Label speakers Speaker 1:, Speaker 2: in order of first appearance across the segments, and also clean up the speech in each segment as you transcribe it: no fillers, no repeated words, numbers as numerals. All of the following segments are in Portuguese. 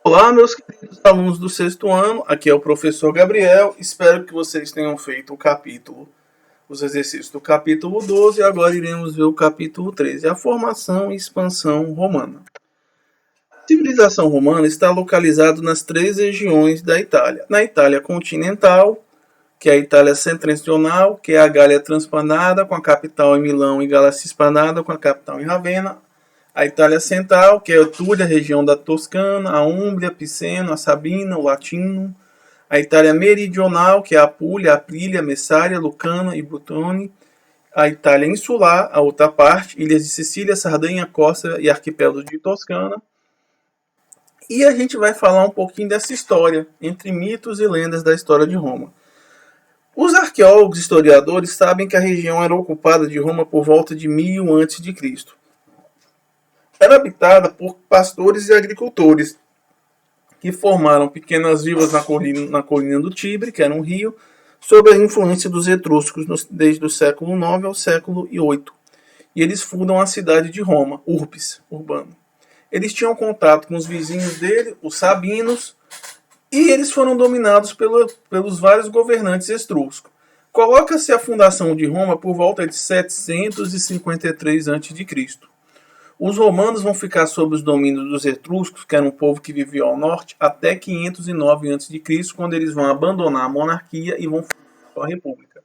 Speaker 1: Olá, meus queridos alunos do sexto ano, aqui é o professor Gabriel. Espero que vocês tenham feito os exercícios do capítulo 12 e agora iremos ver o capítulo 13, a formação e expansão romana. A civilização romana está localizada nas três regiões da Itália. Na Itália continental, que é a Itália setentrional, que é a Gália Transpadana, com a capital em Milão, e Gália Cispadana, com a capital em Ravenna. A Itália Central, que é a Túria, a região da Toscana, a Úmbria, Piceno, a Sabina, o Latino. A Itália Meridional, que é a Apulia, a Aprilia, Messária, Lucana e Brutone. A Itália Insular, a outra parte, ilhas de Sicília, Sardenha, Córcega e arquipélago de Toscana. E a gente vai falar um pouquinho dessa história, entre mitos e lendas da história de Roma. Os arqueólogos e historiadores sabem que a região era ocupada de Roma por volta de 1000 a.C. Era habitada por pastores e agricultores, que formaram pequenas vilas na colina do Tibre, que era um rio, sob a influência dos etruscos desde o século IX ao século VIII. E eles fundam a cidade de Roma, Urbis, urbano. Eles tinham contato com os vizinhos dele, os sabinos, e eles foram dominados pelos vários governantes etruscos. Coloca-se a fundação de Roma por volta de 753 a.C. Os romanos vão ficar sob os domínios dos etruscos, que era um povo que vivia ao norte, até 509 a.C., quando eles vão abandonar a monarquia e vão fundar a república.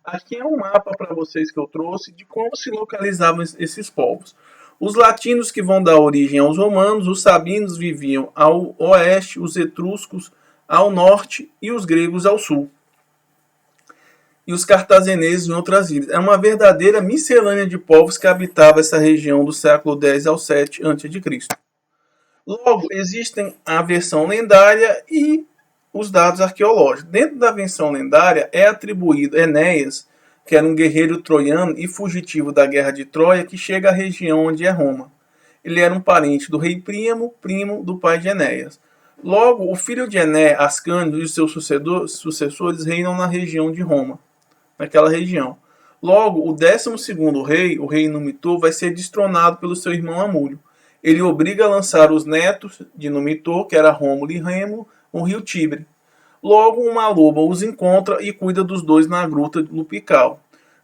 Speaker 1: Aqui é um mapa para vocês que eu trouxe de como se localizavam esses povos. Os latinos, que vão dar origem aos romanos, os sabinos viviam ao oeste, os etruscos ao norte e os gregos ao sul. E os cartagineses em outras ilhas. É uma verdadeira miscelânea de povos que habitava essa região do século X ao 7 a.C. Logo, existem a versão lendária e os dados arqueológicos. Dentro da versão lendária é atribuído Enéas, que era um guerreiro troiano e fugitivo da guerra de Troia, que chega à região onde é Roma. Ele era um parente do rei Príamo, primo do pai de Enéas. Logo, o filho de Ené, Ascânio, e os seus sucessores reinam na região de Roma, naquela região. Logo, o 12º rei, o rei Numitor, vai ser destronado pelo seu irmão Amúlio. Ele obriga a lançar os netos de Numitor, que era Rômulo e Remo, no rio Tibre. Logo, uma loba os encontra e cuida dos dois na gruta Lupical.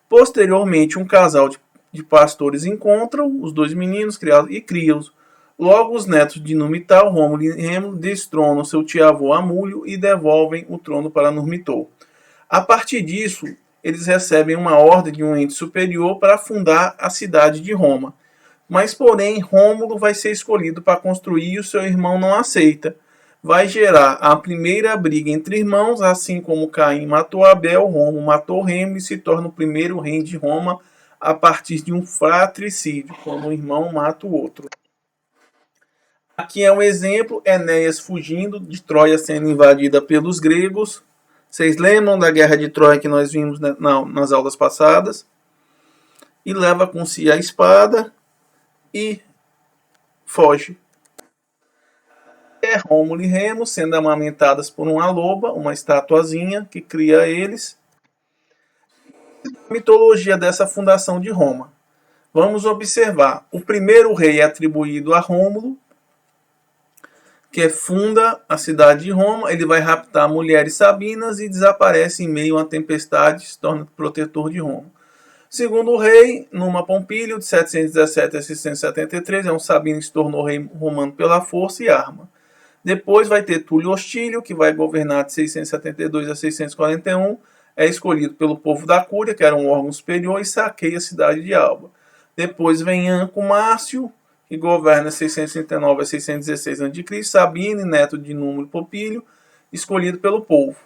Speaker 1: Posteriormente, um casal de pastores encontra os dois meninos criados e cria-os. Logo, os netos de Numital, Rômulo e Remo, destronam seu tio-avô Amúlio e devolvem o trono para Numitor. A partir disso, eles recebem uma ordem de um ente superior para fundar a cidade de Roma. Mas, porém, Rômulo vai ser escolhido para construir e o seu irmão não aceita. Vai gerar a primeira briga entre irmãos, assim como Caim matou Abel, Rômulo matou Remo e se torna o primeiro rei de Roma a partir de um fratricídio, quando um irmão mata o outro. Aqui é um exemplo, Enéas fugindo de Troia sendo invadida pelos gregos. Vocês lembram da guerra de Troia que nós vimos nas aulas passadas? E leva com si a espada e foge. É Rômulo e Remo sendo amamentadas por uma loba, uma estatuazinha que cria eles. A mitologia dessa fundação de Roma. Vamos observar. O primeiro rei é atribuído a Rômulo, que funda a cidade de Roma. Ele vai raptar mulheres sabinas e desaparece em meio a tempestade, se torna protetor de Roma. Segundo o rei, Numa Pompílio, de 717 a 673, é um sabino que se tornou rei romano pela força e arma. Depois vai ter Túlio Hostílio, que vai governar de 672 a 641, é escolhido pelo povo da Cúria, que era um órgão superior, e saqueia a cidade de Alba. Depois vem Anco Márcio, que governa 639 a 616 a.C., Sabino, neto de Número Popílio, escolhido pelo povo.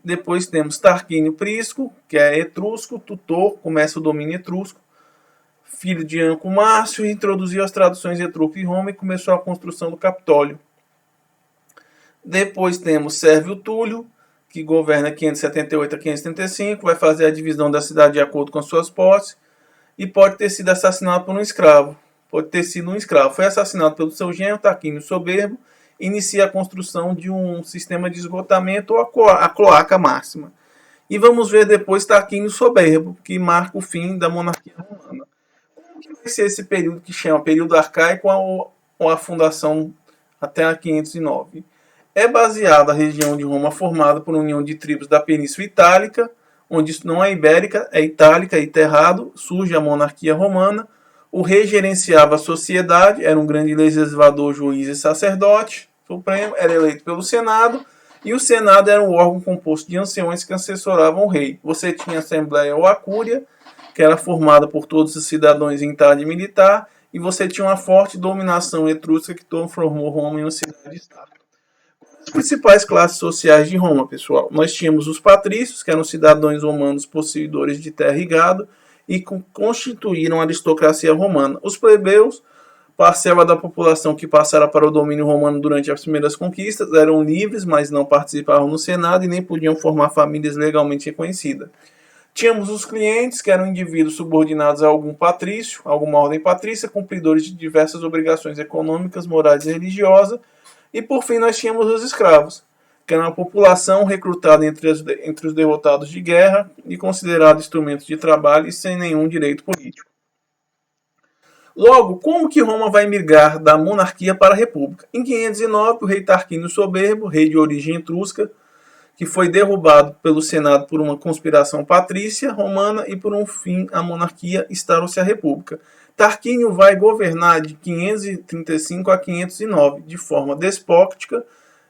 Speaker 1: Depois temos Tarquínio Prisco, que é etrusco, tutor, começa o domínio etrusco, filho de Anco Márcio, introduziu as traduções etruscas em Roma e começou a construção do Capitólio. Depois temos Sérvio Túlio, que governa 578 a 535, vai fazer a divisão da cidade de acordo com suas posses, e pode ter sido assassinado por um escravo. Foi assassinado pelo seu genro, Tarquínio Soberbo, inicia a construção de um sistema de esgotamento, ou a cloaca máxima. E vamos ver depois Tarquínio Soberbo, que marca o fim da monarquia romana. Como que vai ser esse período que chama período arcaico ou a fundação até a 509. É baseada a região de Roma formada por uma união de tribos da Península Itálica, onde isso não é ibérica, é itálica e terrado, surge a monarquia romana. O rei gerenciava a sociedade, era um grande legislador, juiz e sacerdote supremo, era eleito pelo Senado, e o Senado era um órgão composto de anciões que assessoravam o rei. Você tinha a Assembleia ou a Cúria, que era formada por todos os cidadãos em idade militar, e você tinha uma forte dominação etrusca que transformou Roma em uma cidade-estado. As principais classes sociais de Roma, pessoal. Nós tínhamos os patrícios, que eram cidadãos romanos possuidores de terra e gado, e constituíram a aristocracia romana. Os plebeus, parcela da população que passara para o domínio romano durante as primeiras conquistas, eram livres, mas não participavam no Senado e nem podiam formar famílias legalmente reconhecidas. Tínhamos os clientes, que eram indivíduos subordinados a algum patrício, alguma ordem patrícia, cumpridores de diversas obrigações econômicas, morais e religiosas. E por fim nós tínhamos os escravos, que era uma população recrutada entre os derrotados de guerra e considerada instrumento de trabalho e sem nenhum direito político. Logo, como que Roma vai migrar da monarquia para a república? Em 509, o rei Tarquínio Soberbo, rei de origem etrusca, que foi derrubado pelo Senado por uma conspiração patrícia romana e por um fim a monarquia, instaurou-se a república. Tarquínio vai governar de 535 a 509 de forma despótica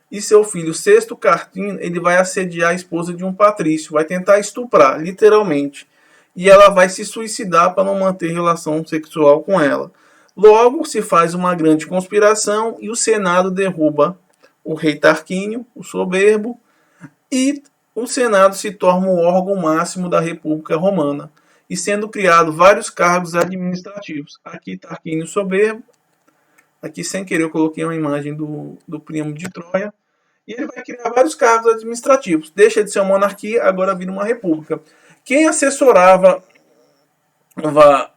Speaker 1: e seu filho Sexto Tarquínio ele vai assediar a esposa de um patrício, vai tentar estuprar, literalmente, e ela vai se suicidar para não manter relação sexual com ela. Logo se faz uma grande conspiração e o Senado derruba o rei Tarquínio, o Soberbo, e o Senado se torna o órgão máximo da República Romana, e sendo criado vários cargos administrativos. Aqui Tarquínio Soberbo, aqui sem querer eu coloquei uma imagem do primo de Troia, e ele vai criar vários cargos administrativos. Deixa de ser uma monarquia, agora vira uma república. Quem assessorava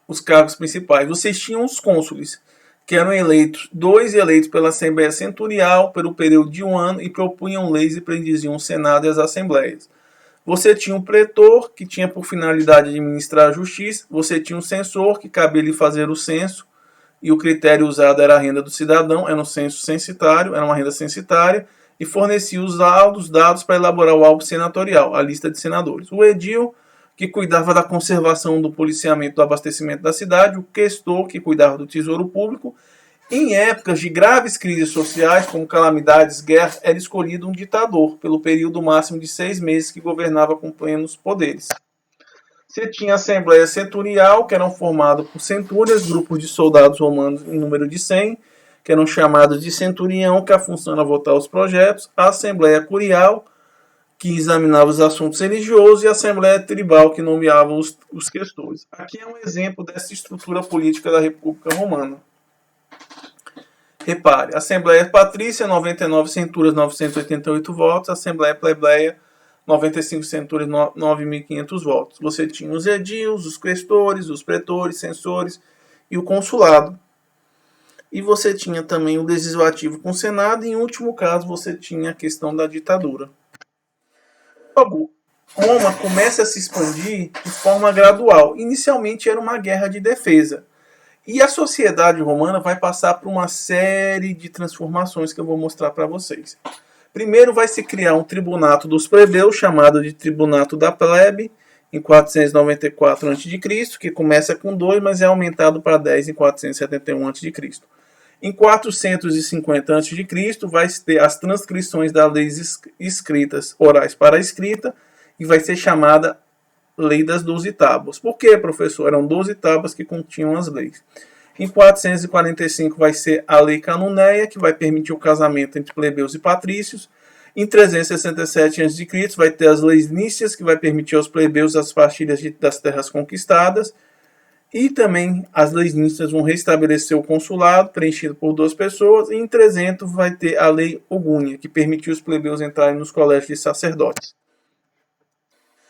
Speaker 1: os cargos principais? Vocês tinham os cônsules, que eram eleitos, dois eleitos pela Assembleia Centurial, pelo período de um ano, e propunham leis e prediziam o Senado e as Assembleias. Você tinha um pretor, que tinha por finalidade administrar a justiça. Você tinha um censor, que cabia lhe fazer o censo, e o critério usado era a renda do cidadão, era um censo censitário, era uma renda censitária, e fornecia os dados para elaborar o álbum senatorial, a lista de senadores. O edil, que cuidava da conservação do policiamento do abastecimento da cidade, o questor, que cuidava do tesouro público. Em épocas de graves crises sociais, como calamidades, guerras, era escolhido um ditador, pelo período máximo de 6 meses, que governava com plenos poderes. Você tinha a Assembleia Centurial, que eram formadas por centúrias, grupos de soldados romanos em número de 100, que eram chamados de centurião, que a função era votar os projetos. A Assembleia Curial, que examinava os assuntos religiosos, e a Assembleia Tribal, que nomeava os questores. Aqui é um exemplo dessa estrutura política da República Romana. Repare, Assembleia Patrícia, 99 centúrias, 988 votos. Assembleia Plebeia, 95 centúrias, 9.500 votos. Você tinha os edils, os questores, os pretores, censores e o consulado. E você tinha também o legislativo com o Senado, e em último caso você tinha a questão da ditadura. Logo, Roma começa a se expandir de forma gradual. Inicialmente era uma guerra de defesa. E a sociedade romana vai passar por uma série de transformações que eu vou mostrar para vocês. Primeiro vai se criar um tribunato dos plebeus, chamado de Tribunato da Plebe, em 494 a.C., que começa com 2, mas é aumentado para 10 em 471 a.C. Em 450 a.C., vai ter as transcrições das leis escritas, orais para a escrita, e vai ser chamada Lei das 12 Tábuas. Por quê, professor? Eram 12 tábuas que continham as leis. Em 445 vai ser a Lei Canoneia, que vai permitir o casamento entre plebeus e patrícios. Em 367 a.C. vai ter as leis nícias, que vai permitir aos plebeus as partilhas das terras conquistadas. E também as leis nícias vão restabelecer o consulado, preenchido por 2 pessoas. E em 300 vai ter a Lei Ogúnia, que permitiu os plebeus entrarem nos colégios de sacerdotes.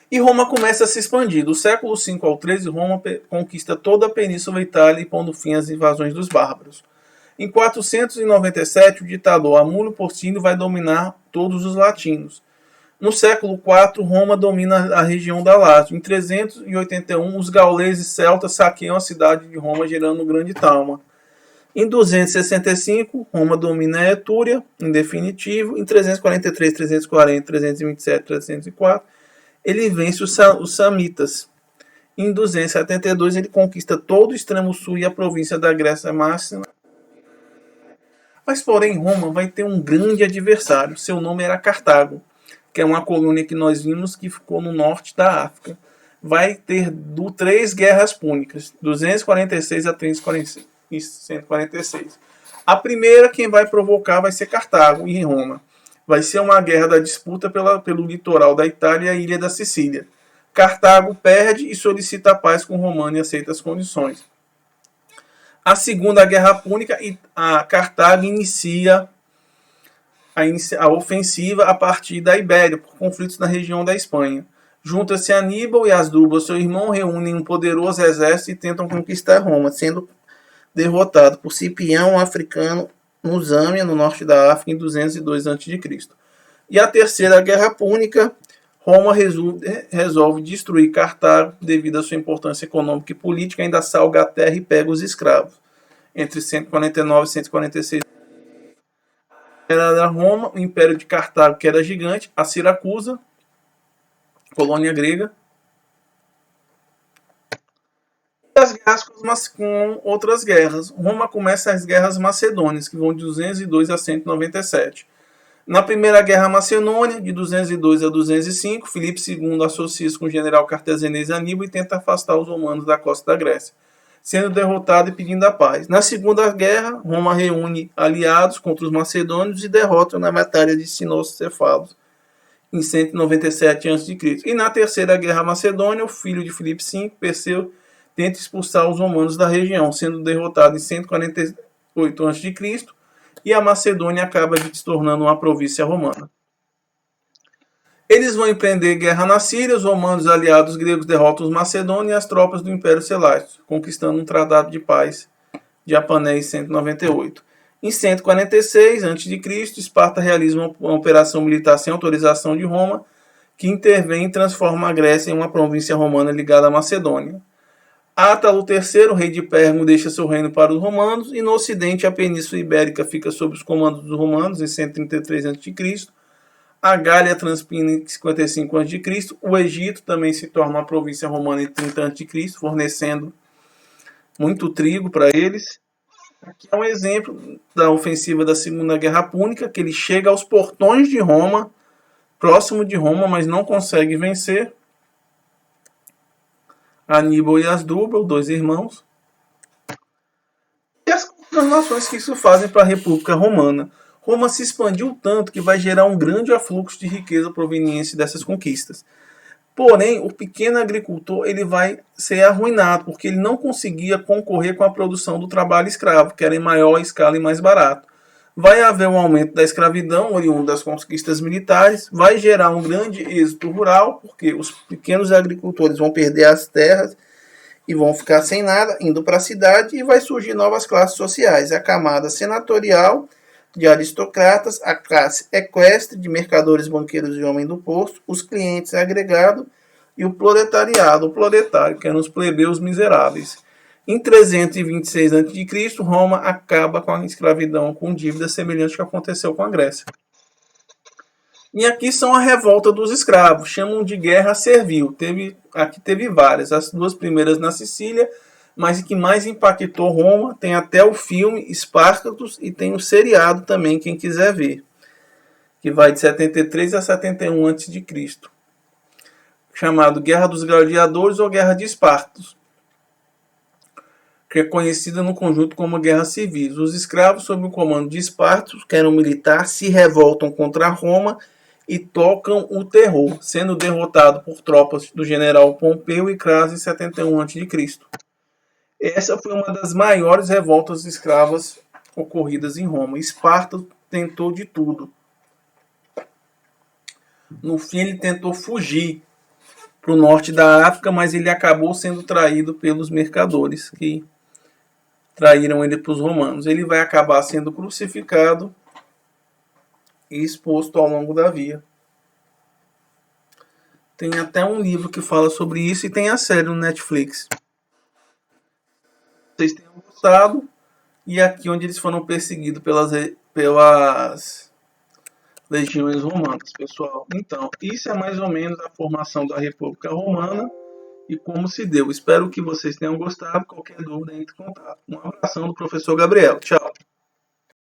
Speaker 1: E Roma começa a se expandir. Do século V ao XIII, Roma conquista toda a Península Itália, pondo fim às invasões dos bárbaros. Em 497, o ditador Amulio Porcino vai dominar todos os latinos. No século IV, Roma domina a região da Lácio. Em 381, os gauleses celtas saqueiam a cidade de Roma, gerando um grande trauma. Em 265, Roma domina a Etúria, em definitivo. Em 343, 340, 327, 304, ele vence os Samitas. Em 272, ele conquista todo o extremo sul e a província da Grécia Máxima. Mas, porém, Roma vai ter um grande adversário. Seu nome era Cartago, que é uma colônia que nós vimos que ficou no norte da África. Vai ter três guerras púnicas, 246 a 346. A primeira, quem vai provocar vai ser Cartago e Roma. Vai ser uma guerra da disputa pelo litoral da Itália e a ilha da Sicília. Cartago perde e solicita a paz com Romano e aceita as condições. A Segunda Guerra Púnica, a Cartago inicia a ofensiva a partir da Ibéria, por conflitos na região da Espanha. Junta-se Aníbal e Asdrúbal, seu irmão, reúnem um poderoso exército e tentam conquistar Roma, sendo derrotado por Cipião, africano, no Zâmbia, no norte da África, em 202 a.C. E a Terceira Guerra Púnica, Roma resolve destruir Cartago devido à sua importância econômica e política, ainda salga a terra e pega os escravos. Entre 149 e 146 era Roma, o Império de Cartago, que era gigante, a Siracusa, colônia grega, e as guerras com outras guerras. Roma começa as guerras macedônias, que vão de 202 a 197. Na Primeira Guerra Macedônia, de 202 a 205, Filipe II associa-se com o general cartaginês Aníbal e tenta afastar os romanos da costa da Grécia, sendo derrotado e pedindo a paz. Na Segunda Guerra, Roma reúne aliados contra os macedônios e derrota na Batalha de Cinocefalos, em 197 a.C. E na Terceira Guerra Macedônia, o filho de Filipe V, Perseu, tenta expulsar os romanos da região, sendo derrotado em 148 a.C., e a Macedônia acaba se tornando uma província romana. Eles vão empreender guerra na Síria, os romanos aliados gregos derrotam os macedônios e as tropas do Império Seleucida, conquistando um tratado de paz de Apané em 198. Em 146 a.C., Esparta realiza uma operação militar sem autorização de Roma, que intervém e transforma a Grécia em uma província romana ligada à Macedônia. Átalo III, rei de Pérgamo, deixa seu reino para os romanos, e no ocidente a Península Ibérica fica sob os comandos dos romanos em 133 a.C., a Gália transpina em 55 a.C., o Egito também se torna uma província romana em 30 a.C., fornecendo muito trigo para eles. Aqui é um exemplo da ofensiva da Segunda Guerra Púnica, que ele chega aos portões de Roma, próximo de Roma, mas não consegue vencer. Aníbal e Asdrúbal, dois irmãos. E as transformações que isso fazem para a República Romana. Roma se expandiu tanto que vai gerar um grande afluxo de riqueza proveniente dessas conquistas. Porém, o pequeno agricultor ele vai ser arruinado, porque ele não conseguia concorrer com a produção do trabalho escravo, que era em maior escala e mais barato. Vai haver um aumento da escravidão, oriundo das conquistas militares, vai gerar um grande êxito rural, porque os pequenos agricultores vão perder as terras e vão ficar sem nada, indo para a cidade, e vai surgir novas classes sociais, a camada senatorial, de aristocratas, a classe equestre, de mercadores, banqueiros e homens do posto, os clientes agregados e o proletariado, o proletário, que eram os plebeus miseráveis. Em 326 a.C., Roma acaba com a escravidão com dívida semelhante ao que aconteceu com a Grécia. E aqui são a revolta dos escravos, chamam de guerra servil. Aqui teve várias, as duas primeiras na Sicília, mas o que mais impactou Roma, tem até o filme Spartacus e tem o seriado também, quem quiser ver, que vai de 73 a 71 a.C., chamado Guerra dos Gladiadores ou Guerra de Espartacus, que é conhecida no conjunto como Guerra Civil. Os escravos, sob o comando de Espartacus, que era um militar, se revoltam contra Roma e tocam o terror, sendo derrotado por tropas do general Pompeu e Craso em 71 a.C. Essa foi uma das maiores revoltas escravas ocorridas em Roma. Esparta tentou de tudo. No fim, ele tentou fugir para o norte da África, mas ele acabou sendo traído pelos mercadores que traíram ele para os romanos. Ele vai acabar sendo crucificado e exposto ao longo da via. Tem até um livro que fala sobre isso e tem a série no Netflix. Vocês tenham gostado. e aqui onde eles foram perseguidos pelas legiões romanas, pessoal. Então, isso é mais ou menos a formação da República Romana e como se deu. Espero que vocês tenham gostado. Qualquer dúvida, entre em contato. Um abração do professor Gabriel. Tchau.